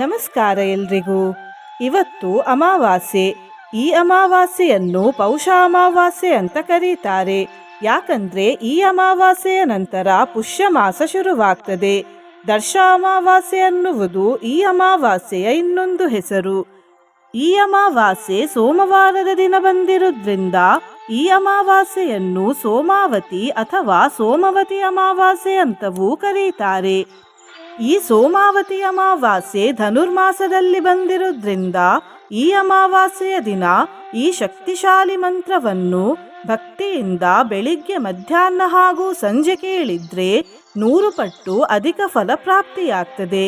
ನಮಸ್ಕಾರ ಎಲ್ರಿಗೂ. ಇವತ್ತು ಅಮಾವಾಸ್ಯೆ. ಈ ಅಮಾವಾಸ್ಯೆಯನ್ನು ಪೌಷ ಅಮಾವಾಸ್ಯೆ ಅಂತ ಕರೀತಾರೆ. ಯಾಕಂದ್ರೆ ಈ ಅಮಾವಾಸ್ಯೆಯ ನಂತರ ಪುಷ್ಯ ಮಾಸ ಶುರುವಾಗ್ತದೆ. ದರ್ಶ ಅಮಾವಾಸ್ಯೆ ಅನ್ನುವುದು ಈ ಅಮಾವಾಸ್ಯೆಯ ಇನ್ನೊಂದು ಹೆಸರು. ಈ ಅಮಾವಾಸ್ಯೆ ಸೋಮವಾರದ ದಿನ ಬಂದಿರುವುದರಿಂದ ಈ ಅಮಾವಾಸ್ಯೆಯನ್ನು ಸೋಮಾವತಿ ಅಥವಾ ಸೋಮವತಿ ಅಮಾವಾಸ್ಯೆ ಅಂತವೂ ಕರೀತಾರೆ. ಈ ಸೋಮಾವತಿ ಅಮಾವಾಸ್ಯೆ ಧನುರ್ಮಾಸದಲ್ಲಿ ಬಂದಿರುವುದರಿಂದ ಈ ಅಮಾವಾಸ್ಯೆಯ ದಿನ ಈ ಶಕ್ತಿಶಾಲಿ ಮಂತ್ರವನ್ನು ಭಕ್ತಿಯಿಂದ ಬೆಳಿಗ್ಗೆ, ಮಧ್ಯಾಹ್ನ ಹಾಗೂ ಸಂಜೆ ಕೇಳಿದ್ರೆ 100 ಪಟ್ಟು ಅಧಿಕ ಫಲ ಪ್ರಾಪ್ತಿಯಾಗ್ತದೆ.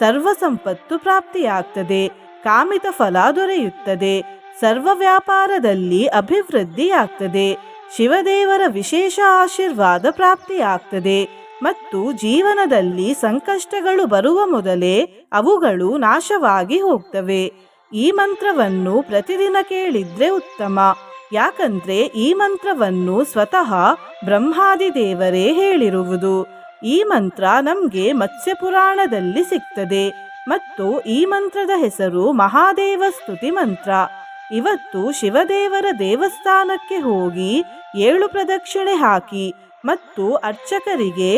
ಸರ್ವ ಸಂಪತ್ತು ಪ್ರಾಪ್ತಿಯಾಗ್ತದೆ. ಕಾಮಿತ ಫಲ ದೊರೆಯುತ್ತದೆ. ಸರ್ವ ವ್ಯಾಪಾರದಲ್ಲಿ ಅಭಿವೃದ್ಧಿಯಾಗ್ತದೆ. ಶಿವದೇವರ ವಿಶೇಷ ಆಶೀರ್ವಾದ ಪ್ರಾಪ್ತಿಯಾಗ್ತದೆ ಮತ್ತು ಜೀವನದಲ್ಲಿ ಸಂಕಷ್ಟಗಳು ಬರುವ ಮೊದಲೇ ಅವುಗಳು ನಾಶವಾಗಿ ಹೋಗ್ತವೆ. ಈ ಮಂತ್ರವನ್ನು ಪ್ರತಿದಿನ ಕೇಳಿದ್ರೆ ಉತ್ತಮ. ಯಾಕಂದ್ರೆ ಈ ಮಂತ್ರವನ್ನು ಸ್ವತಃ ಬ್ರಹ್ಮಾದಿ ದೇವರೇ ಹೇಳಿರುವುದು. ಈ ಮಂತ್ರ ನಮ್ಗೆ ಮತ್ಸ್ಯ ಪುರಾಣದಲ್ಲಿ ಸಿಗ್ತದೆ ಮತ್ತು ಈ ಮಂತ್ರದ ಹೆಸರು ಮಹಾದೇವ ಸ್ತುತಿ ಮಂತ್ರ. ಇವತ್ತು ಶಿವದೇವರ ದೇವಸ್ಥಾನಕ್ಕೆ ಹೋಗಿ 7 ಪ್ರದಕ್ಷಿಣೆ ಹಾಕಿ ಮತ್ತು ಅರ್ಚಕರಿಗೆ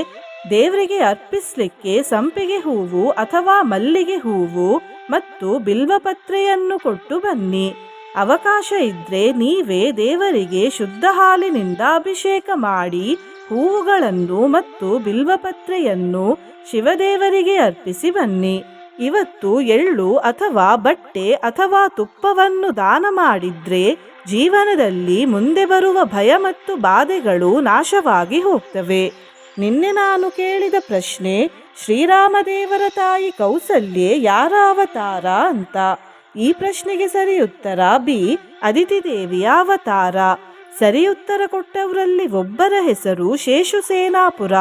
ದೇವರಿಗೆ ಅರ್ಪಿಸಲಿಕ್ಕೆ ಸಂಪಿಗೆ ಹೂವು ಅಥವಾ ಮಲ್ಲಿಗೆ ಹೂವು ಮತ್ತು ಬಿಲ್ವಪತ್ರೆಯನ್ನು ಕೊಟ್ಟು ಬನ್ನಿ. ಅವಕಾಶ ಇದ್ರೆ ನೀವೇ ದೇವರಿಗೆ ಶುದ್ಧ ಹಾಲಿನಿಂದ ಅಭಿಷೇಕ ಮಾಡಿ ಹೂವುಗಳನ್ನು ಮತ್ತು ಬಿಲ್ವಪತ್ರೆಯನ್ನು ಶಿವದೇವರಿಗೆ ಅರ್ಪಿಸಿ ಬನ್ನಿ. ಇವತ್ತು ಎಳ್ಳು ಅಥವಾ ಬಟ್ಟೆ ಅಥವಾ ತುಪ್ಪವನ್ನು ದಾನ ಮಾಡಿದ್ರೆ ಜೀವನದಲ್ಲಿ ಮುಂದೆ ಬರುವ ಭಯ ಮತ್ತು ಬಾಧೆಗಳು ನಾಶವಾಗಿ ಹೋಗ್ತವೆ. ನಿನ್ನೆ ನಾನು ಕೇಳಿದ ಪ್ರಶ್ನೆ, ಶ್ರೀರಾಮದೇವರ ತಾಯಿ ಕೌಸಲ್ಯೆ ಯಾರ ಅವತಾರ ಅಂತ. ಈ ಪ್ರಶ್ನೆಗೆ ಸರಿ ಉತ್ತರ ಬಿ, ಅದಿತಿ ದೇವಿಯ ಅವತಾರ. ಸರಿ ಉತ್ತರ ಕೊಟ್ಟವರಲ್ಲಿ ಒಬ್ಬರ ಹೆಸರು ಶೇಷು ಸೇನಾಪುರ.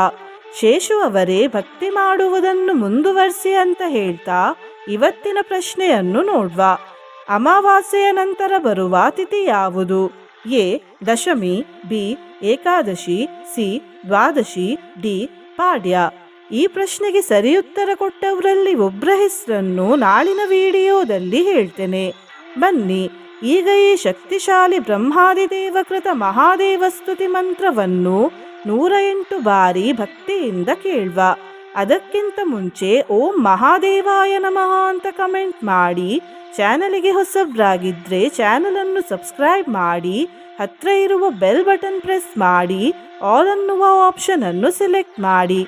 ಶೇಷು ಅವರೇ ಭಕ್ತಿ ಮಾಡುವುದನ್ನು ಮುಂದುವರಿಸಿ ಅಂತ ಹೇಳ್ತಾ ಇವತ್ತಿನ ಪ್ರಶ್ನೆಯನ್ನು ನೋಡ್ವ. ಅಮಾವಾಸ್ಯೆಯ ನಂತರ ಬರುವ ತಿಥಿ ಯಾವುದು? ಎ ದಶಮಿ, ಬಿ ಏಕಾದಶಿ, ಸಿ ದ್ವಾದಶಿ, ಡಿ ಪಾಡ್ಯ. ಈ ಪ್ರಶ್ನೆಗೆ ಸರಿ ಉತ್ತರ ಕೊಟ್ಟವರಲ್ಲಿ ಒಬ್ಬರ ಹೆಸರನ್ನು ನಾಳಿನ ವಿಡಿಯೋದಲ್ಲಿ ಹೇಳ್ತೇನೆ. ಬನ್ನಿ ಈಗ ಈ ಶಕ್ತಿಶಾಲಿ ಬ್ರಹ್ಮಾದಿ ದೇವಕೃತ ಮಹಾದೇವ ಸ್ತುತಿ ಮಂತ್ರವನ್ನು 108 ಬಾರಿ ಭಕ್ತಿಯಿಂದ ಕೇಳ್ವ. ಅದಕ್ಕಿಂತ ಮುಂಚೆ ಓಂ ಮಹಾದೇವಾಯ ನಮಃ ಅಂತ ಕಮೆಂಟ್ ಮಾಡಿ. ಚಾನಲಿಗೆ ಹೊಸಬ್ರಾಗಿದ್ರೆ ಚಾನಲನ್ನು ಸಬ್ಸ್ಕ್ರೈಬ್ ಮಾಡಿ. ಹತ್ರ ಇರುವ ಬೆಲ್ ಬಟನ್ ಪ್ರೆಸ್ ಮಾಡಿ. ಆಲ್ ಅನ್ನುವ ಆಪ್ಷನ್ ಅನ್ನು ಸೆಲೆಕ್ಟ್ ಮಾಡಿ.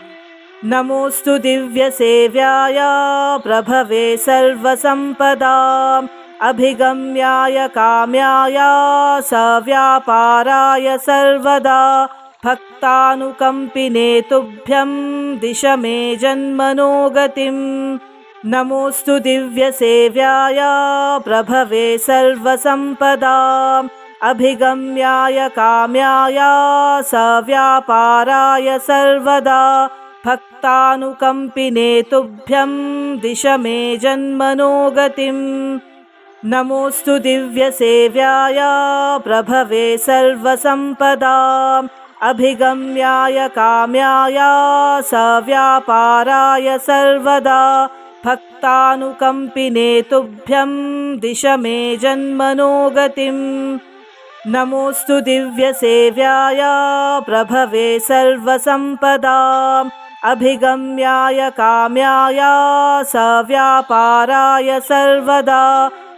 ನಮೋಸ್ತು ದಿವ್ಯ ಸೇವ್ಯಾಯ ಪ್ರಭವೇ ಸರ್ವ ಸಂಪದಾ ಅಭಿಗಮ್ಯಾಯ ಕಾಮ್ಯಾಯ ಸವ್ಯಾಪಾರಾಯ ಸರ್ವದಾ ಭಕ್ತಾನುಕಂಪಿನೇ ತುಭ್ಯಂ ದಿಶ ಮೇ ಜನ್ಮನೋ ಗತಿಂ. ನಮೋಸ್ತು ದಿವ್ಯ ಸೇವ್ಯಾಯ ಪ್ರಭವೇ ಸರ್ವ ಸಂಪದಾ ಅಭಿಗಮ್ಯಾಯ ಕಾಮ್ಯಾಯ ಸವ್ಯಾಪಾರಾಯ ಸರ್ವದಾ ಭಕ್ತಾನುಕಂಪಿನೇ ತುಭ್ಯಂ ದಿಶ ಮೇ ಜನ್ಮನೋ ಗತಿಂ. ನಮೋಸ್ತು ದಿವ್ಯ ಸೇವ್ಯಾಯ ಪ್ರಭವೇ ಸರ್ವ ಸಂಪದಾ ಅಭಿಗಮ್ಯಾಯ ಕಾಮ್ಯಾಯ ಸವ್ಯಾಪಾರಾಯ ಸರ್ವದಾ ಭಕ್ತಾನುಕಂಪಿನೇ ತುಭ್ಯಂ ದಿಶ ಮೇ ಜನ್ಮನೋ ಗತಿಂ. ನಮೋಸ್ತು ದಿವ್ಯ ಸೇವ್ಯಾಯ ಪ್ರಭವೇ ಸರ್ವ ಸಂಪದಾ ಅಭಿಗಮ್ಯಾಯ ಕಾಮ್ಯಾಯ ಸವ್ಯಾಪಾರಾಯ ಸರ್ವದಾ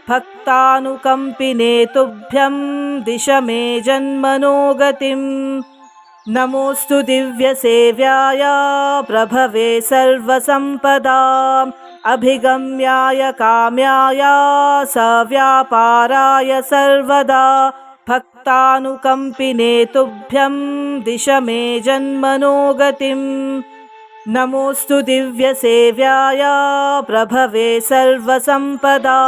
ಭಕ್ತಾನುಕಂಪಿನೇ ತುಭ್ಯಂ ದಿಶ ಮೇ ಜನ್ಮನೋ ಗತಿಂ. ನಮೋಸ್ತು ದಿವ್ಯ ಸೇವ್ಯಾಯ ಪ್ರಭವೇ ಸರ್ವ ಸಂಪದಾ ಅಭಿಗಮ್ಯಾಯ ಕಾಮ್ಯಾಯ ಸವ್ಯಾಪಾರಾಯ ಸರ್ವದಾ ಭಕ್ತಾನುಕಂಪಿನೇ ತುಭ್ಯಂ ದಿಶ ಮೇ ಜನ್ಮನೋ ಗತಿಂ. ನಮೋಸ್ತು ದಿವ್ಯ ಸೇವ್ಯಾಯ ಪ್ರಭವೇ ಸರ್ವ ಸಂಪದಾ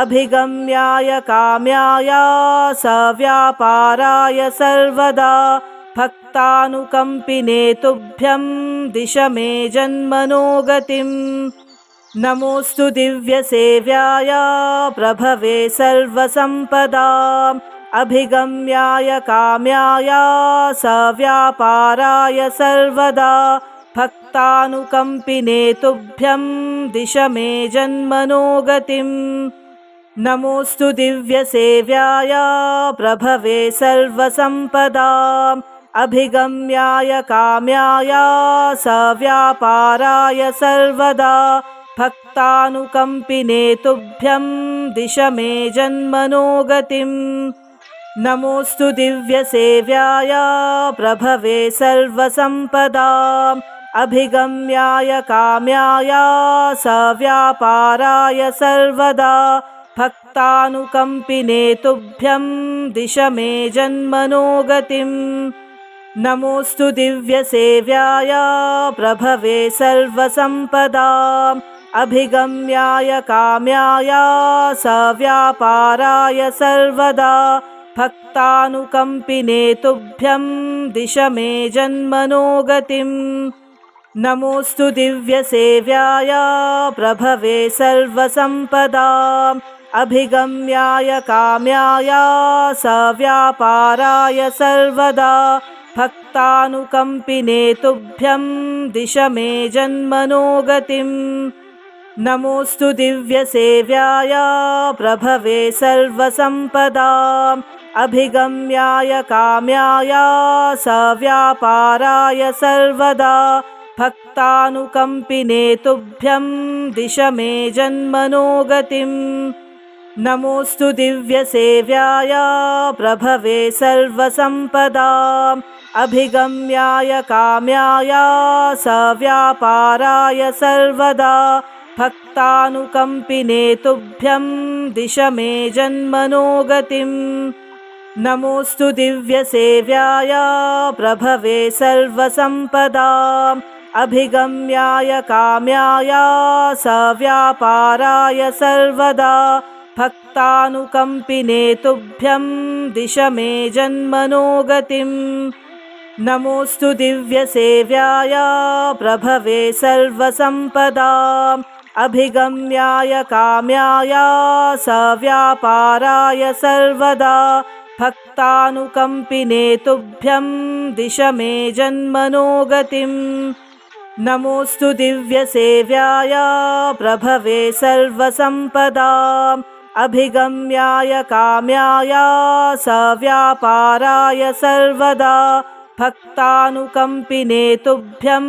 ಅಭಿಗಮ್ಯಾಯ ಕಾಮ್ಯಾಯ ಸವ್ಯಾಪಾರಾಯ ಸರ್ವದಾ ಭಕ್ತಾನುಕಂಪಿನೇ ತುಭ್ಯಂ ದಿಶ ಮೇ ಜನ್ಮನೋ ಗತಿಂ. ನಮೋಸ್ತು ದಿವ್ಯ ಸೇವ್ಯಾಯ ಪ್ರಭವೇ ಸರ್ವ ಸಂಪದಾ ಅಭಿಗಮ್ಯಾಯ ಕಾಮ್ಯಾಯ ಸವ್ಯಾಪಾರಾಯ ಸರ್ವದಾ ಭಕ್ತ भक्तानुकम्पिने तुभ्यं दिश मे जन्मनो गतिम्। नमोऽस्तु दिव्यसेव्याय प्रभवे सर्वसम्पदाम् अभिगम्याय काम्याय सव्यापाराय सर्वदा भक्तानुकम्पिने तुभ्यं दिश मे जन्मनो गतिम्। नमोऽस्तु दिव्यसेव्याय प्रभवे सर्वसम्पदाम् अभिगम्याय काम्याय सव्यापाराय सर्वदा भक्तानुकम्पिने तुभ्यं दिश मे जन्मनो गतिम्। नमोऽस्तु दिव्यसेव्याय प्रभवे सर्वसम्पदाम् अभिगम्याय काम्याय सव्यापाराय सर्वदा भक्तानुकम्पिने तुभ्यं दिश मे जन्मनो गतिम्। नमोऽस्तु दिव्यसेव्याय प्रभवे सर्वसम्पदाम् अभिगम्याय काम्याय सव्यापाराय सर्वदा भक्तानुकम्पिने तुभ्यं दिश मे जन्मनो गतिम्। नमोऽस्तु दिव्यसेव्याय प्रभवे सर्वसम्पदाम् अभिगम्याय काम्याय सव्यापाराय सर्वदा भक्तानुकम्पिने तुभ्यं दिश मे जन्मनो गतिम्। नमोऽस्तु दिव्यसेव्याय प्रभवे सर्वसम्पदाम् अभिगम्याय काम्याय सव्यापाराय सर्वदा भक्तानुकम्पिने तुभ्यं दिश मे जन्मनो गतिम्। नमोऽस्तु दिव्यसेव्याय प्रभवे सर्वसम्पदाम् अभिगम्याय काम्याय सव्यापाराय सर्वदा भक्तानुकम्पिने तुभ्यं दिश मे जन्मनो गतिम्। नमोऽस्तु दिव्यसेव्याय प्रभवे सर्वसम्पदाम् अभिगम्याय काम्याय सव्यापाराय सर्वदा भक्तानुकम्पिने तुभ्यं दिश मे जन्मनो गतिम्। नमोऽस्तु दिव्यसेव्याय प्रभवे सर्वसम्पदाम् अभिगम्याय काम्याय सव्यापाराय सर्वदा भक्तानुकम्पिने तुभ्यं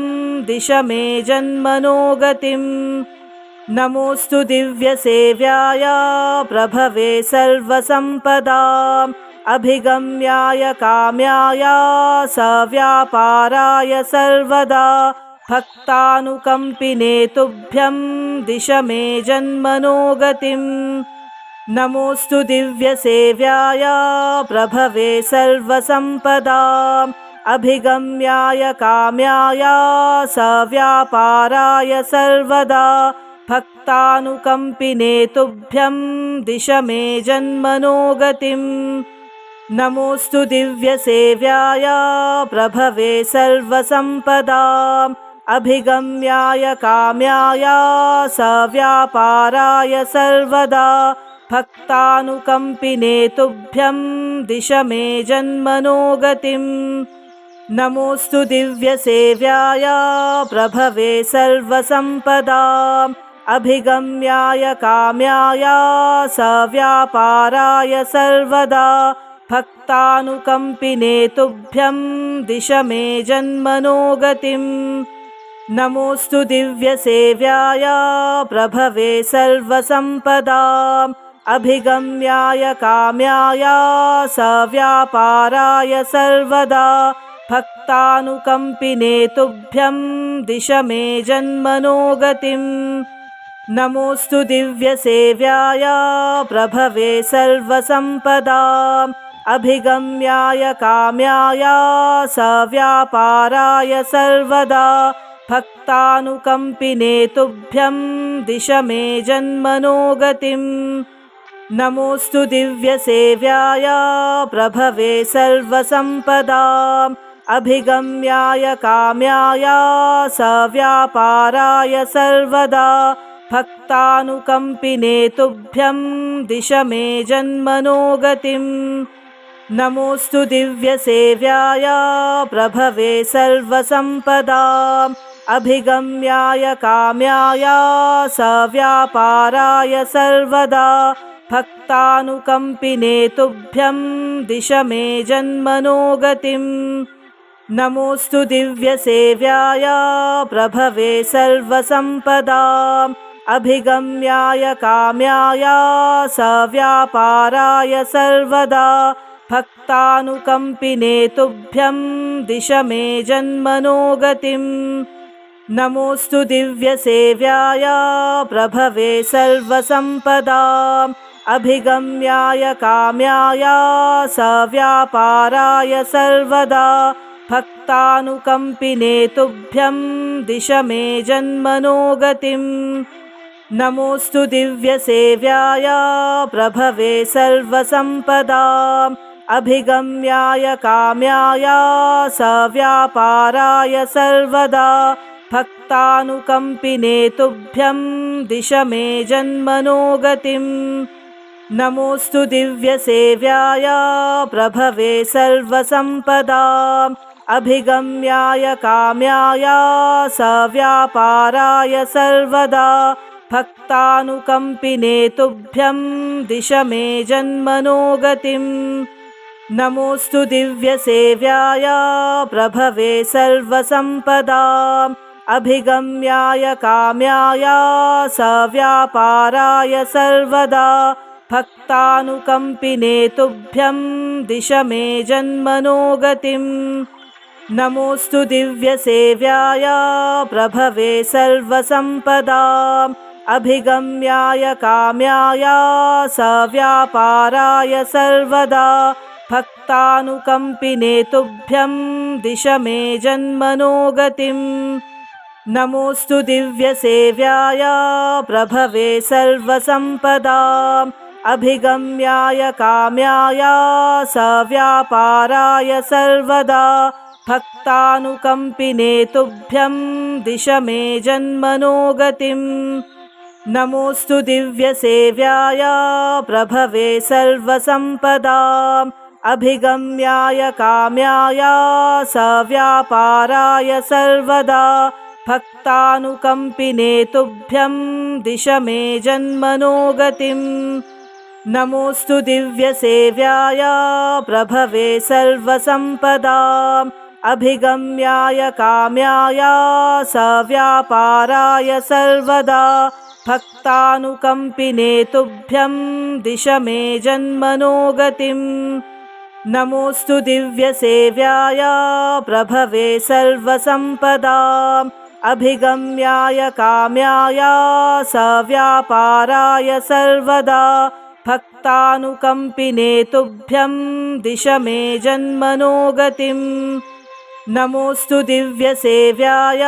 दिश मे जन्मनो गतिम्। नमोऽस्तु दिव्यसेव्याय प्रभवे सर्वसम्पदाम् अभिगम्याय काम्याय सव्यापाराय सर्वदा भक्तानुकम्पिने तुभ्यं दिश मे जन्मनो गतिम्। नमोऽस्तु दिव्यसेव्याय प्रभवे सर्वसम्पदाम् अभिगम्याय काम्याय सव्यापाराय सर्वदा भक्तानुकम्पिने तुभ्यं दिश मे जन्मनो गतिम्। नमोऽस्तु दिव्यसेव्याय प्रभवे सर्वसम्पदाम् अभिगम्याय काम्याय सव्यापाराय सर्वदा भक्तानुकम्पिने तुभ्यं दिश मे जन्मनो गतिम्। नमोऽस्तु दिव्यसेव्याय प्रभवे सर्वसम्पदाम् अभिगम्याय काम्याय सव्यापाराय सर्वदा भक्तानुकम्पिने तुभ्यं दिश मे जन्मनो गतिम्। नमोऽस्तु दिव्यसेव्याय प्रभवे सर्वसम्पदाम् अभिगम्याय काम्याय सव्यापाराय सर्वदा भक्तानुकम्पिने तुभ्यं दिश मे जन्मनो गतिम्। नमोऽस्तु दिव्यसेव्याय प्रभवे सर्वसम्पदाम् अभिगम्याय काम्याय सव्यापाराय सर्वदा भक्तानुकम्पिने तुभ्यं दिश मे जन्मनो गतिम्। नमोऽस्तु दिव्यसेव्याय प्रभवे सर्वसम्पदाम् अभिगम्याय काम्याय सव्यापाराय सर्वदा भक्तानुकम्पिने तुभ्यं दिश मे जन्मनो गतिम्। नमोऽस्तु दिव्यसेव्याय प्रभवे सर्वसम्पदाम् अभिगम्याय काम्याय सव्यापाराय सर्वदा भक्तानुकम्पिने तुभ्यं दिश मे जन्मनो गतिम्। नमोऽस्तु दिव्यसेव्याय प्रभवे सर्वसम्पदाम् अभिगम्याय काम्याय सव्यापाराय सर्वदा भक्तानुकम्पिने तुभ्यं दिश मे जन्मनो गतिम्। नमोऽस्तु दिव्यसेव्याय प्रभवे सर्वसम्पदाम् अभिगम्याय काम्याय सव्यापाराय सर्वदा भक्तानुकम्पिने तुभ्यं दिश मे जन्मनो गतिम्। नमोऽस्तु दिव्यसेव्याय प्रभवे सर्वसम्पदाम् अभिगम्याय काम्याय सव्यापाराय सर्वदा भक्तानुकम्पिने तुभ्यं दिश मे जन्मनो गतिम्। नमोऽस्तु दिव्यसेव्याय प्रभवे सर्वसम्पदाम् अभिगम्याय काम्याय सव्यापाराय सर्वदा भक्तानुकम्पिने तुभ्यं दिश मे जन्मनो गतिम्। नमोऽस्तु दिव्यसेव्याय प्रभवे सर्वसम्पदाम् अभिगम्याय काम्याय सव्यापाराय सर्वदा भक्तानुकम्पिने तुभ्यं दिश मे जन्मनो गतिम्। नमोऽस्तु दिव्यसेव्याय प्रभवे सर्वसम्पदाम् अभिगम्याय काम्याय सव्यापाराय सर्वदा भक्तानुकम्पिने तुभ्यं दिश मे जन्मनो गतिम्। नमोऽस्तु दिव्यसेव्याय प्रभवे सर्वसम्पदाम् अभिगम्याय काम्याय सव्यापाराय सर्वदा भक्तानुकम्पिने तुभ्यं दिश मे जन्मनो गतिम्। नमोऽस्तु दिव्यसेव्याय प्रभवे सर्वसम्पदाम् अभिगम्याय काम्याय सव्यापाराय सर्वदा भक्तानुकम्पिने तुभ्यं दिश मे जन्मनो गतिम्। नमोऽस्तु दिव्यसेव्याय प्रभवे सर्वसम्पदाम् अभिगम्याय काम्याय सव्यापाराय सर्वदा भक्तानुकम्पिने तुभ्यं दिश मे जन्मनो गतिम्। नमोऽस्तु दिव्यसेव्याय प्रभवे सर्वसम्पदाम् अभिगम्याय काम्याय सव्यापाराय सर्वदा भक्तानुकम्पिने तुभ्यं दिश मे जन्मनो गतिम्। नमोऽस्तु दिव्यसेव्याय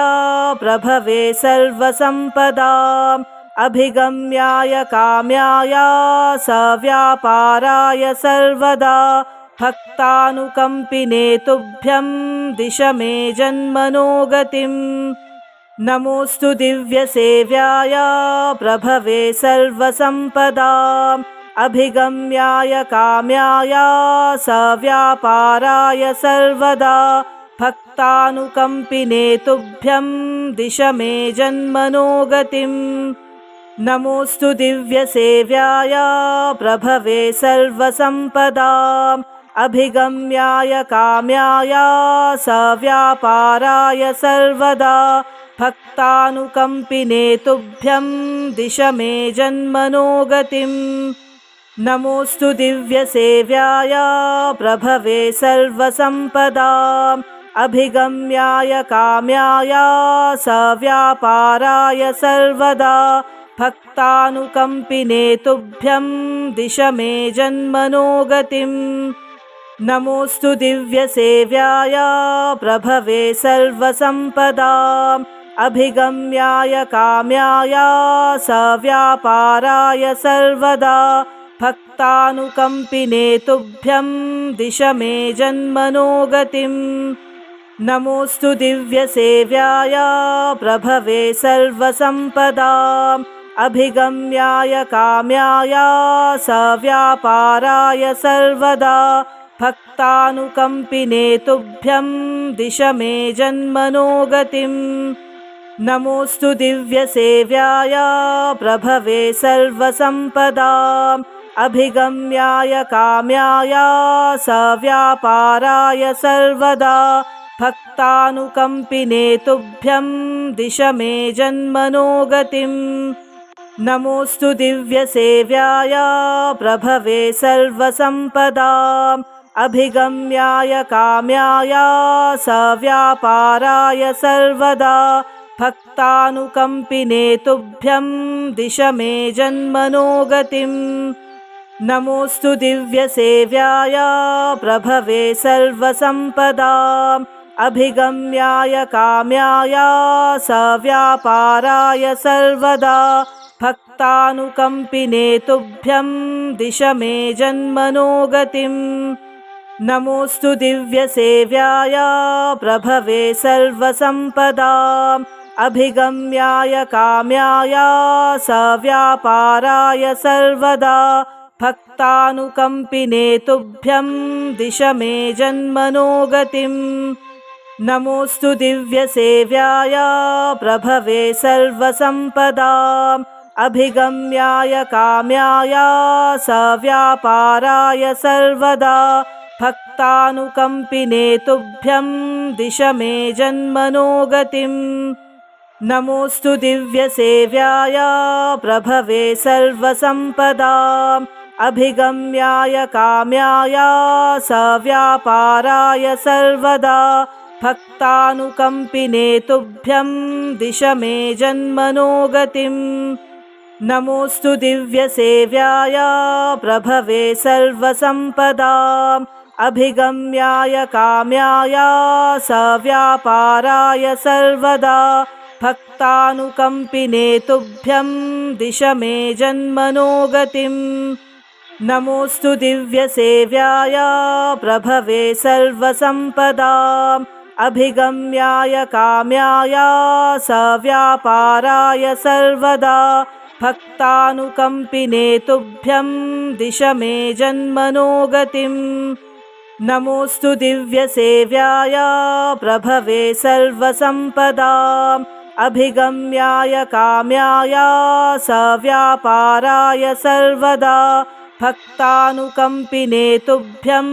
प्रभवे सर्वसम्पदाम् अभिगम्याय काम्याय सव्यापाराय सर्वदा भक्तानुकम्पिने तुभ्यं दिश मे जन्मनो गतिम्। नमोऽस्तु दिव्यसेव्याय प्रभवे सर्वसम्पदाम् अभिगम्याय काम्याय सव्यापाराय सर्वदा भक्तानुकम्पिने तुभ्यं दिश मे जन्मनो गतिम्। नमोऽस्तु दिव्यसेव्याय प्रभवे सर्वसम्पदाम् अभिगम्याय काम्याय सव्यापाराय सर्वदा भक्तानुकम्पिने तुभ्यं दिश मे जन्मनो गतिम्। नमोऽस्तु दिव्यसेव्याय प्रभवे सर्वसम्पदाम् अभिगम्याय काम्याय सव्यापाराय सर्वदा भक्तानुकम्पिने तुभ्यं दिश मे जन्मनो गतिम्। नमोऽस्तु दिव्यसेव्याय प्रभवे सर्वसम्पदाम् अभिगम्याय काम्याय सव्यापाराय सर्वदा भक्तानुकम्पिने तुभ्यं दिश मे जन्मनो गतिम्। नमोऽस्तु दिव्यसेव्याय प्रभवे सर्वसम्पदाम् अभिगम्याय काम्याय सव्यापाराय सर्वदा भक्तानुकम्पिने तुभ्यं दिश मे जन्मनो गतिम्। नमोऽस्तु दिव्यसेव्याय प्रभवे सर्वसम्पदाम् अभिगम्याय काम्याय सव्यापाराय सर्वदा भक्तानुकम्पिने तुभ्यं दिश मे जन्मनो गतिम्। नमोऽस्तु दिव्यसेव्याय प्रभवे सर्वसम्पदाम् अभिगम्याय काम्याय सव्यापाराय सर्वदा भक्तानुकम्पिने तुभ्यं दिश मे जन्मनो गतिम्। नमोऽस्तु दिव्यसेव्याय प्रभवे सर्वसम्पदाम् अभिगम्याय काम्याय सव्यापाराय सर्वदा भक्तानुकम्पिने तुभ्यं दिश मे जन्मनो गतिम्। नमोऽस्तु दिव्यसेव्याय प्रभवे सर्वसम्पदाम् अभिगम्याय काम्याय सव्यापाराय सर्वदा भक्तानुकम्पिने तुभ्यं दिश मे जन्मनो गतिम्। नमोऽस्तु दिव्यसेव्याय प्रभवे सर्वसम्पदाम् अभिगम्याय काम्याय सव्यापाराय सर्वदा भक्तानुकम्पिने तुभ्यं दिश मे जन्मनो गतिम्। नमोऽस्तु दिव्यसेव्याय प्रभवे सर्वसम्पदाम् अभिगम्याय काम्याय सव्यापाराय सर्वदा भक्तानुकम्पिने तुभ्यं दिश मे जन्मनो गतिम्। नमोऽस्तु दिव्यसेव्याय प्रभवे सर्वसम्पदाम् अभिगम्याय काम्याय सव्यापाराय सर्वदा भक्तानुकम्पिने तुभ्यं दिश मे जन्मनो गतिम्। नमोऽस्तु दिव्यसेव्याय प्रभवे सर्वसम्पदाम् अभिगम्याय काम्याय सव्यापाराय सर्वदा भक्तानुकम्पिने तुभ्यं दिश मे जन्मनो गतिम्। नमोऽस्तु दिव्यसेव्याय प्रभवे सर्वसम्पदाम् अभिगम्याय काम्याय सव्यापाराय सर्वदा भक्तानुकम्पिने तुभ्यं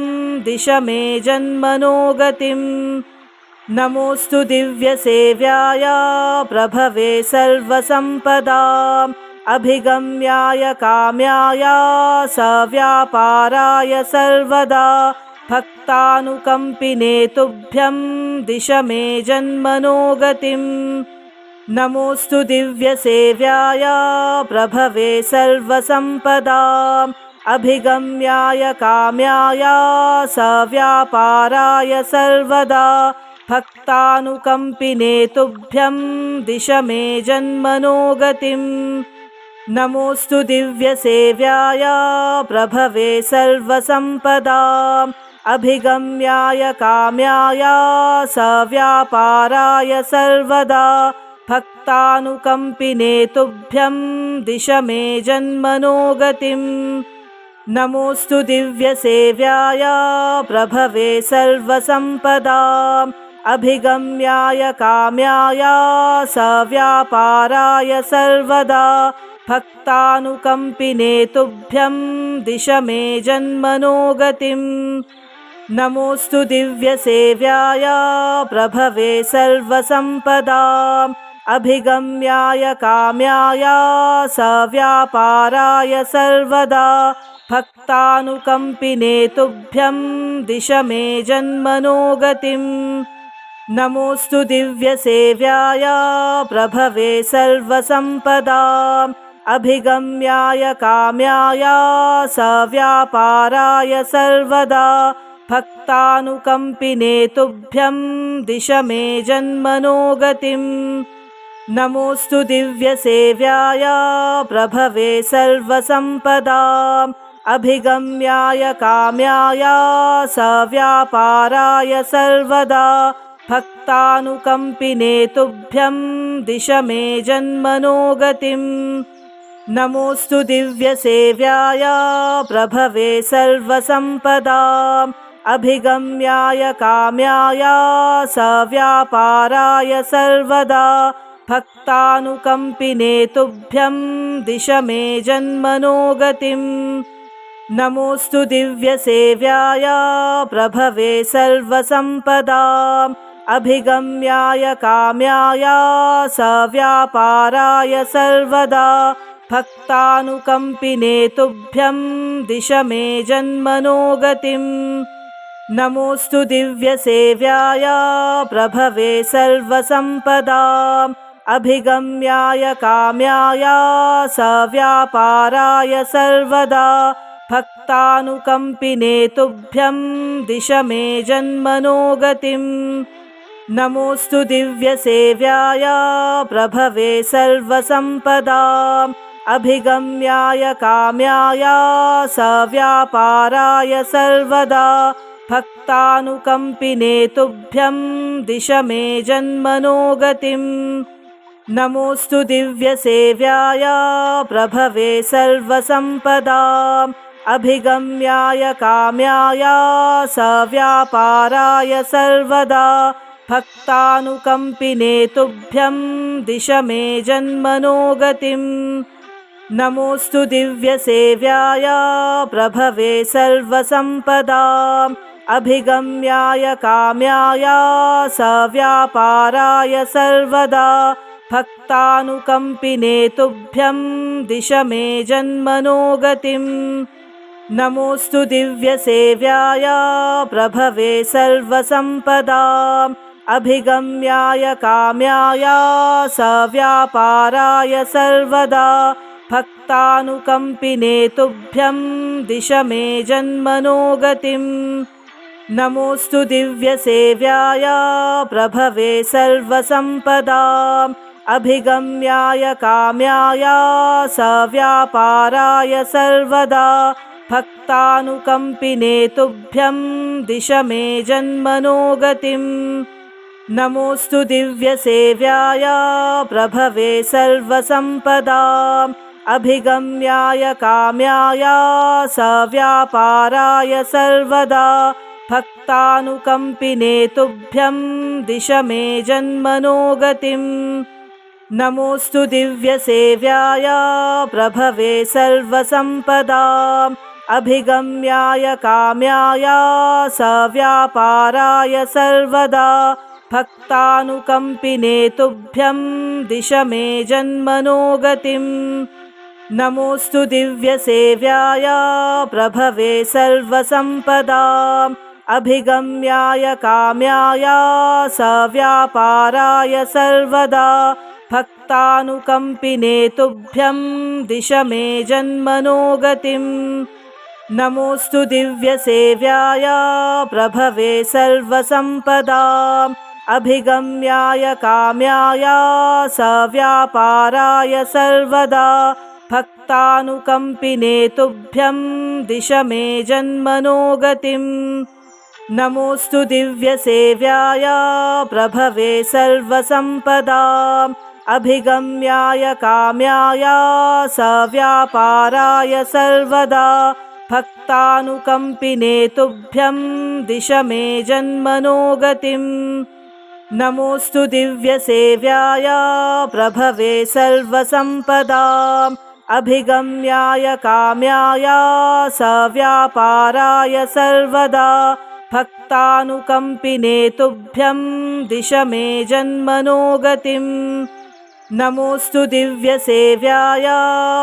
दिश मे जन्मनो गतिम्। नमोऽस्तु दिव्यसेव्याय प्रभवे सर्वसम्पदाम् अभिगम्याय काम्याय सव्यापाराय सर्वदा भक्तानुकम्पिने तुभ्यं दिश मे जन्मनो गतिम्। नमोऽस्तु दिव्यसेव्याय प्रभवे सर्वसम्पदाम् अभिगम्याय काम्याय सव्यापाराय सर्वदा भक्तानुकम्पिने तुभ्यं दिश मे जन्मनो गतिम्। नमोऽस्तु दिव्यसेव्याय प्रभवे सर्वसम्पदाम् अभिगम्याय काम्याय सव्यापाराय सर्वदा भक्तानुकम्पिने तुभ्यं दिश मे जन्मनो गतिम्। नमोऽस्तु दिव्यसेव्याय प्रभवे सर्वसम्पदाम् अभिगम्याय काम्याय सव्यापाराय सर्वदा भक्तानुकम्पिने तुभ्यं दिश मे जन्मनो गतिम्। नमोऽस्तु दिव्यसेव्याय प्रभवे सर्वसम्पदाम् अभिगम्याय काम्याय सव्यापाराय सर्वदा भक्तानुकम्पिने तुभ्यं दिश मे जन्मनो गतिम्। नमोऽस्तु दिव्यसेव्याय प्रभवे सर्वसम्पदाम् अभिगम्याय काम्याय सव्यापाराय सर्वदा भक्तानुकम्पिने तुभ्यं दिश मे जन्मनो गतिम्। नमोऽस्तु दिव्यसेव्याय प्रभवे सर्वसम्पदाम् अभिगम्याय काम्याय सव्यापाराय सर्वदा भक्तानुकम्पिने तुभ्यं दिश मे जन्मनो गतिम्। नमोऽस्तु दिव्यसेव्याय प्रभवे सर्वसम्पदाम् अभिगम्याय काम्याय सव्यापाराय सर्वदा भक्तानुकम्पिने तुभ्यं दिश मे जन्मनो गतिम्। नमोऽस्तु दिव्यसेव्याय प्रभवे सर्वसम्पदाम् अभिगम्याय काम्याय सव्यापाराय सर्वदा भक्तानुकम्पिने तुभ्यं दिश मे जन्मनो गतिम्। नमोऽस्तु दिव्यसेव्याय प्रभवे सर्वसम्पदाम् अभिगम्याय काम्याय सव्यापाराय सर्वदा भक्तानुकम्पिने तुभ्यं दिश मे जन्मनो गतिम्। नमोऽस्तु दिव्यसेव्याय प्रभवे सर्वसम्पदाम् अभिगम्याय काम्याय सव्यापाराय सर्वदा भक्तानुकम्पिने तुभ्यं दिश मे जन्मनो गतिम्। नमोऽस्तु दिव्यसेव्याय प्रभवे सर्वसम्पदाम् अभिगम्याय काम्याय सव्यापाराय सर्वदा भक्तानुकम्पिने तुभ्यं दिश मे जन्मनो गतिम्। नमोऽस्तु दिव्यसेव्याय प्रभवे सर्वसम्पदाम् अभिगम्याय काम्याय सव्यापाराय सर्वदा भक्तानुकम्पिने तुभ्यं दिश मे जन्मनो गतिम्। नमोऽस्तु दिव्यसेव्याय प्रभवे सर्वसम्पदाम् अभिगम्याय काम्याय सव्यापाराय सर्वदा भक्तानुकम्पिने तुभ्यं दिश मे जन्मनो गतिम्। नमोऽस्तु दिव्यसेव्याय प्रभवे सर्वसम्पदाम् अभिगम्याय काम्याय सव्यापाराय सर्वदा भक्तानुकम्पिने तुभ्यं दिश मे जन्मनो गतिम्। नमोऽस्तु दिव्यसेव्याय प्रभवे सर्वसम्पदाम् अभिगम्याय काम्याय सव्यापाराय सर्वदा भक्तानुकम्पिने तुभ्यं दिश मे जन्मनो गतिम्। नमोऽस्तु दिव्यसेव्याय प्रभवे सर्वसम्पदाम् अभिगम्याय काम्याय सव्यापाराय सर्वदा भक्तानुकम्पिने तुभ्यं दिश मे जन्मनो गतिम्। नमोऽस्तु दिव्यसेव्याय प्रभवे सर्वसम्पदाम् अभिगम्याय काम्याय सव्यापाराय सर्वदा भक्तानुकम्पिने तुभ्यं दिश मे जन्मनो गतिम्। नमोऽस्तु दिव्यसेव्याय प्रभवे सर्वसम्पदाम् अभिगम्याय काम्याय सव्यापाराय सर्वदा भक्तानुकम्पिने तुभ्यं दिश मे जन्मनो गतिम्। नमोऽस्तु दिव्यसेव्याय प्रभवे सर्वसम्पदाम् अभिगम्याय काम्याय सव्यापाराय सर्वदा भक्तानुकम्पिने तुभ्यं दिश मे जन्मनो गतिम्। नमोऽस्तु दिव्यसेव्याय प्रभवे सर्वसम्पदाम् अभिगम्याय काम्याय सव्यापाराय सर्वदा भक्तानुकम्पिने तुभ्यं दिश मे जन्मनो गतिम्। नमोऽस्तु दिव्यसेव्याय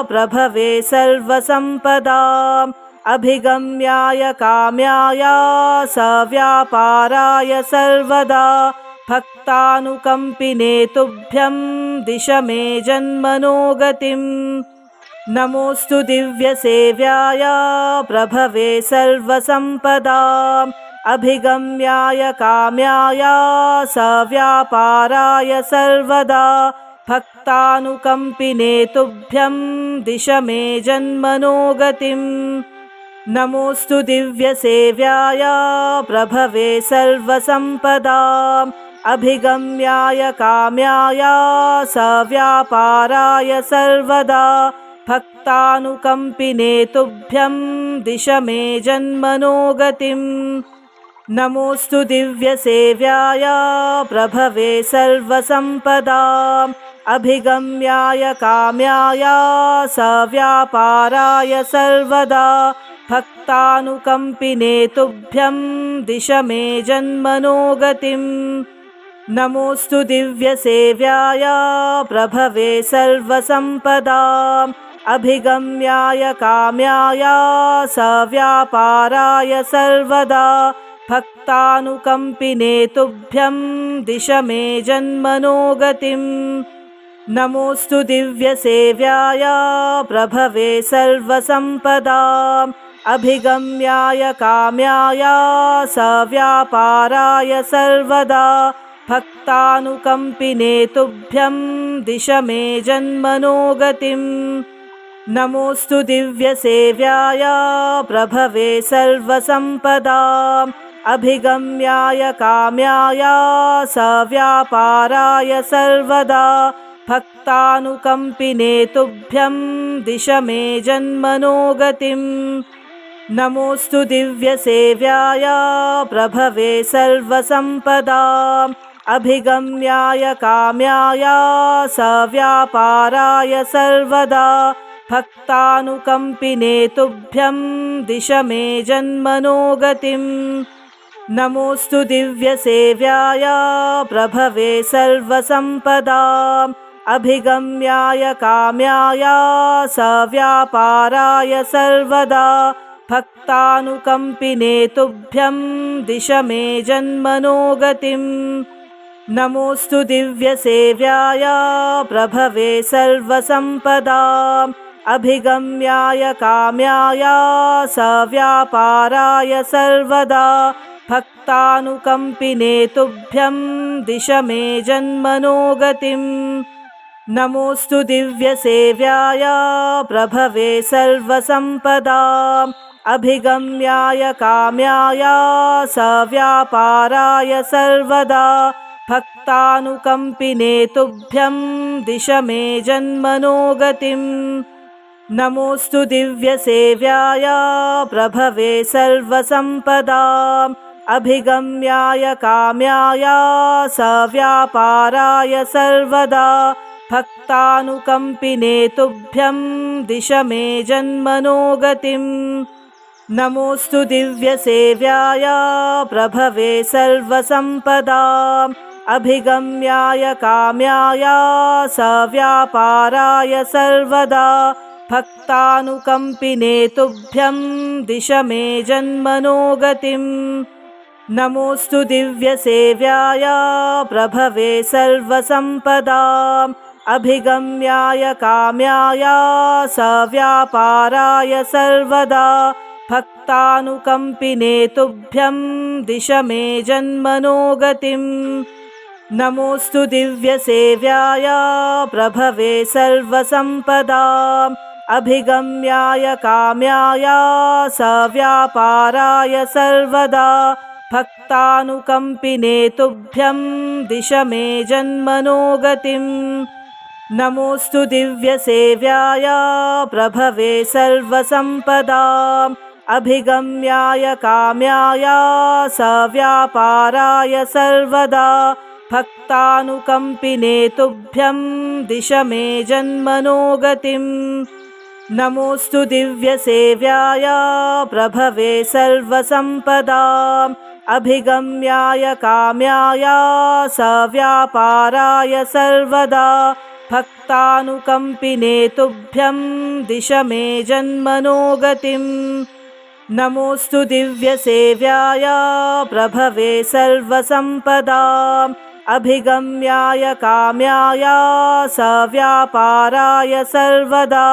प्रभवे सर्वसम्पदाम् अभिगम्याय काम्याय सव्यापाराय सर्वदा भक्तानुकम्पिने तुभ्यं दिश मे जन्मनो गतिम्। नमोऽस्तु दिव्यसेव्याय प्रभवे सर्वसम्पदाम् अभिगम्याय काम्याय सव्यापाराय सर्वदा भक्तानुकम्पिने तुभ्यं दिश मे जन्मनो गतिम्। नमोऽस्तु दिव्यसेव्याय प्रभवे सर्वसम्पदाम् अभिगम्याय काम्याय सव्यापाराय सर्वदा भक्तानुकम्पिने तुभ्यं दिश मे जन्मनो गतिम्। नमोऽस्तु दिव्यसेव्याय प्रभवे सर्वसम्पदाम् अभिगम्याय काम्याय सव्यापाराय सर्वदा भक्तानुकम्पिने तुभ्यं दिश मे जन्मनो गतिम् नमोऽस्तु दिव्यसेव्याय प्रभवे सर्वसम्पदाम् अभिगम्याय काम्याय सव्यापाराय सर्वदा भक्तानुकम्पिने तुभ्यं दिश मे जन्मनो गतिम् नमोऽस्तु दिव्यसेव्याय प्रभवे सर्वसम्पदाम् अभिगम्याय काम्याय सव्यापाराय सर्वदा भक्तानुकम्पिने तुभ्यं दिश मे जन्मनो गतिम् नमोऽस्तु दिव्यसेव्याय प्रभवे सर्वसम्पदाम् अभिगम्याय काम्याय सव्यापाराय सर्वदा भक्तानुकम्पिने तुभ्यं दिश मे जन्मनो गतिम् नमोऽस्तु दिव्यसेव्याय प्रभवे सर्वसम्पदाम् अभिगम्याय काम्याय सव्यापाराय सर्वदा भक्तानुकम्पिने तुभ्यं दिश मे जन्मनो गतिम् नमोऽस्तु दिव्यसेव्याय प्रभवे सर्वसम्पदाम् अभिगम्याय काम्याय सव्यापाराय सर्वदा भक्तानुकम्पिने तुभ्यं दिश मे जन्मनो गतिम् नमोऽस्तु दिव्यसेव्याय प्रभवे सर्वसम्पदाम् अभिगम्याय काम्याय सव्यापाराय सर्वदा भक्तानुकम्पिने तुभ्यं दिश मे जन्मनो गतिम् नमोऽस्तु दिव्यसेव्याय प्रभवे सर्वसम्पदाम् अभिगम्याय काम्याय सव्यापाराय सर्वदा भक्तानुकम्पिने तुभ्यं दिश मे जन्मनो गतिम् नमोऽस्तु दिव्यसेव्याय प्रभवे सर्वसम्पदाम् अभिगम्याय काम्याय सव्यापाराय सर्वदा भक्तानुकम्पिने तुभ्यं दिश मे जन्मनो गतिम् नमोऽस्तु दिव्यसेव्याय प्रभवे सर्वसम्पदाम् अभिगम्याय काम्याय सव्यापाराय सर्वदा भक्तानुकम्पिने तुभ्यं दिश मे जन्मनो गतिम् नमोऽस्तु दिव्यसेव्याय प्रभवे सर्वसम्पदाम् अभिगम्याय काम्याय सव्यापाराय सर्वदा भक्तानुकम्पिने तुभ्यं दिश मे जन्मनो गतिम् नमोऽस्तु दिव्यसेव्याय प्रभवे सर्वसम्पदाम् अभिगम्याय काम्याय सव्यापाराय सर्वदा भक्तानुकम्पिने तुभ्यं दिश मे जन्मनो गतिम् नमोऽस्तु दिव्यसेव्याय प्रभवे सर्वसम्पदाम् अभिगम्याय काम्याय सव्यापाराय सर्वदा भक्तानुकम्पिने तुभ्यं दिश मे जन्मनो गतिम् नमोऽस्तु दिव्यसेव्याय प्रभवे सर्वसम्पदाम् अभिगम्याय काम्याय सव्यापाराय सर्वदा भक्तानुकम्पिने तुभ्यं दिश मे जन्मनो गतिम् नमोऽस्तु दिव्यसेव्याय प्रभवे सर्वसम्पदाम् अभिगम्याय काम्याय सव्यापाराय सर्वदा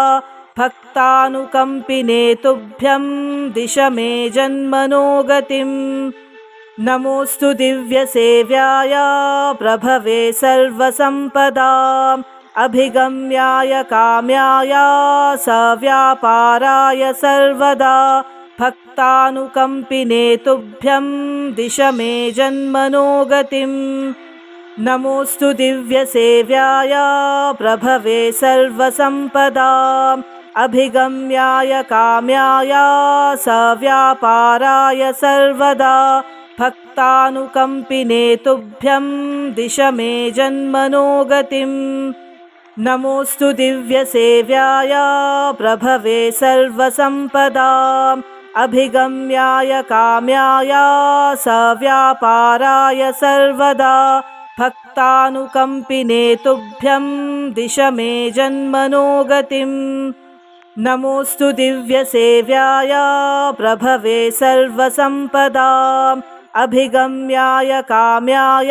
भक्तानुकम्पिने तुभ्यं दिश मे जन्मनो गतिम् नमोऽस्तु दिव्यसेव्याय प्रभवे सर्वसम्पदाम् अभिगम्याय काम्याय सव्यापाराय सर्वदा भक्तानुकम्पिने तुभ्यं दिश मे जन्मनो गतिम् नमोऽस्तु दिव्यसेव्याय प्रभवे सर्वसम्पदाम् अभिगम्याय काम्याय सव्यापाराय सर्वदा भक्तानुकम्पिने तुभ्यं दिश मे जन्मनो गतिम्। नमोऽस्तु दिव्यसेव्याय प्रभवे सर्वसम्पदाम् अभिगम्याय काम्याय सव्यापाराय सर्वदा भक्तानुकम्पिने तुभ्यं दिश मे जन्मनो गतिम्। नमोऽस्तु दिव्यसेव्याय प्रभवे सर्वसम्पदाम् अभिगम्याय काम्याय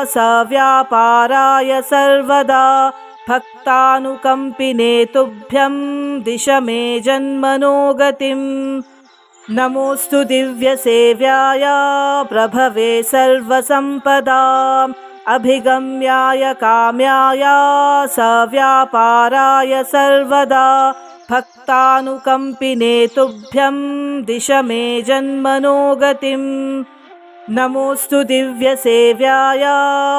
सव्यापाराय सर्वदा भक्तानुकम्पिने तुभ्यं दिश मे जन्मनो गतिम्। नमोऽस्तु दिव्यसेव्याय प्रभवे सर्वसम्पदाम् अभिगम्याय काम्याय सव्यापाराय सर्वदा भक्तानुकम्पिने तुभ्यं दिश मे जन्मनो गतिम्। नमोऽस्तु दिव्यसेव्याय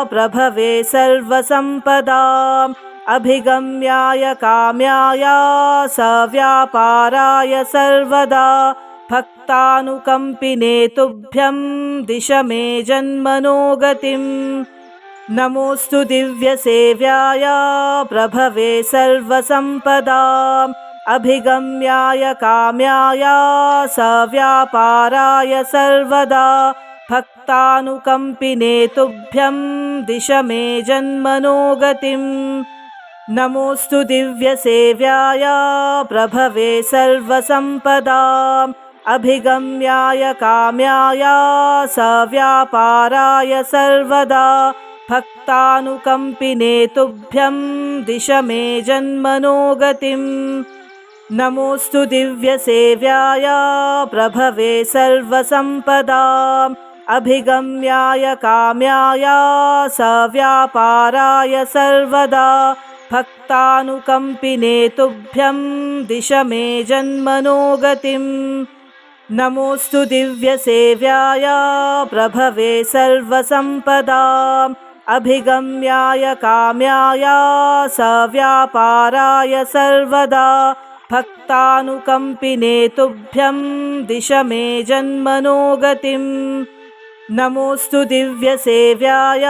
प्रभवे सर्वसम्पदाम् अभिगम्याय काम्याय सव्यापाराय सर्वदा भक्तानुकम्पिने तुभ्यं दिश मे जन्मनो गतिम्। नमोऽस्तु दिव्यसेव्याय प्रभवे सर्वसम्पदाम् अभिगम्याय काम्याय सव्यापाराय सर्वदा भक्तानुकम्पिने तुभ्यं दिश मे जन्मनो गतिम्। नमोऽस्तु दिव्यसेव्याय प्रभवे सर्वसम्पदाम् अभिगम्याय काम्याय सव्यापाराय सर्वदा भक्तानुकम्पिने तुभ्यं दिश मे जन्मनो गतिम्। नमोऽस्तु दिव्यसेव्याय प्रभवे सर्वसम्पदाम् अभिगम्याय काम्याय सव्यापाराय सर्वदा भक्तानुकम्पिने तुभ्यं दिश मे जन्मनो गतिम्। नमोऽस्तु दिव्यसेव्याय प्रभवे सर्वसम्पदाम् अभिगम्याय काम्याय सव्यापाराय सर्वदा भक्तानुकम्पिने तुभ्यं दिश मे जन्मनो गतिम्। नमोऽस्तु दिव्यसेव्याय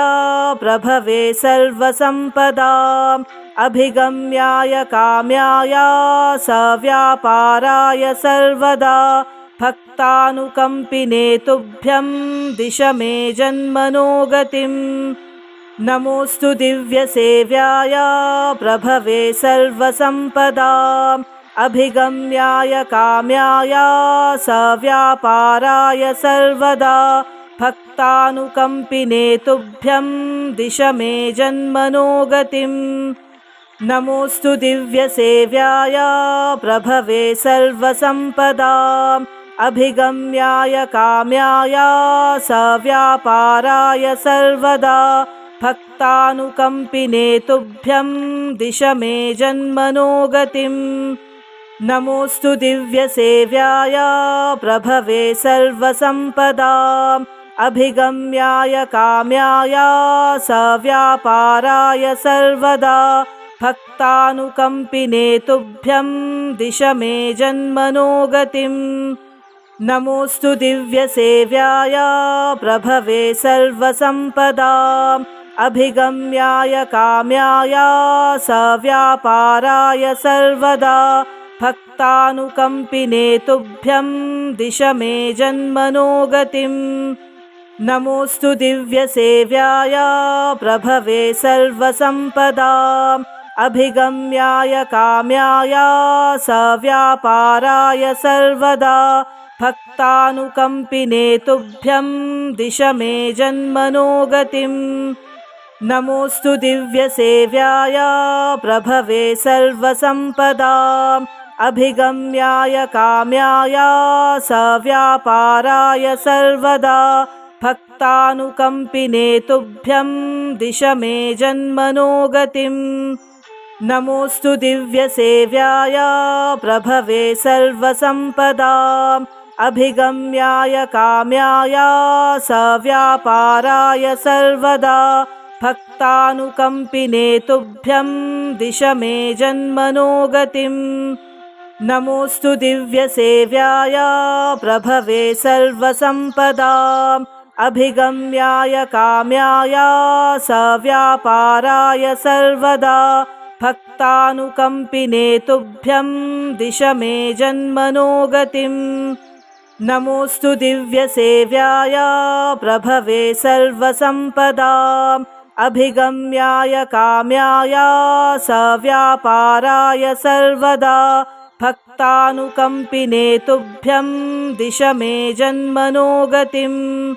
प्रभवे सर्वसम्पदाम् अभिगम्याय काम्याय सव्यापाराय सर्वदा भक्तानुकम्पिने तुभ्यं दिश मे जन्मनो गतिम्। नमोऽस्तु दिव्यसेव्याय प्रभवे सर्वसम्पदाम् अभिगम्याय काम्याय सव्यापाराय सर्वदा भक्तानुकम्पिने तुभ्यं दिश मे जन्मनो गतिम्। नमोऽस्तु दिव्यसेव्याय प्रभवे सर्वसम्पदाम् अभिगम्याय काम्याय सव्यापाराय सर्वदा भक्तानुकम्पिने तुभ्यं दिश मे जन्मनो गतिम्। नमोऽस्तु दिव्यसेव्याय प्रभवे सर्वसम्पदाम् अभिगम्याय काम्याय सव्यापाराय सर्वदा भक्तानुकम्पिने तुभ्यं दिश मे जन्मनो गतिम्। नमोऽस्तु दिव्यसेव्याय प्रभवे सर्वसम्पदाम् अभिगम्याय काम्याय सव्यापाराय सर्वदा भक्तानुकम्पिने तुभ्यं दिश मे जन्मनो गतिम्। नमोऽस्तु दिव्यसेव्याय प्रभवे सर्वसम्पदाम् अभिगम्याय काम्याय सव्यापाराय सर्वदा भक्तानुकम्पिने तुभ्यं दिश मे जन्मनो गतिम्। नमोऽस्तु दिव्यसेव्याय प्रभवे सर्वसम्पदाम् अभिगम्याय काम्याय सव्यापाराय सर्वदा भक्तानुकम्पिने तुभ्यं दिश मे जन्मनो गतिम्। नमोऽस्तु दिव्यसेव्याय प्रभवे सर्वसम्पदाम् अभिगम्याय काम्याय सव्यापाराय सर्वदा भक्तानुकम्पिने तुभ्यं दिश मे जन्मनो गतिम्। नमोऽस्तु दिव्यसेव्याय प्रभवे सर्वसम्पदाम् अभिगम्याय काम्याय सव्यापाराय सर्वदा भक्तानुकम्पिने तुभ्यं दिश मे जन्मनो गतिम्। नमोऽस्तु दिव्यसेव्याय प्रभवे सर्वसम्पदाम् अभिगम्याय काम्याय सव्यापाराय सर्वदा भक्तानुकम्पिने तुभ्यं दिश मे जन्मनो गतिम्।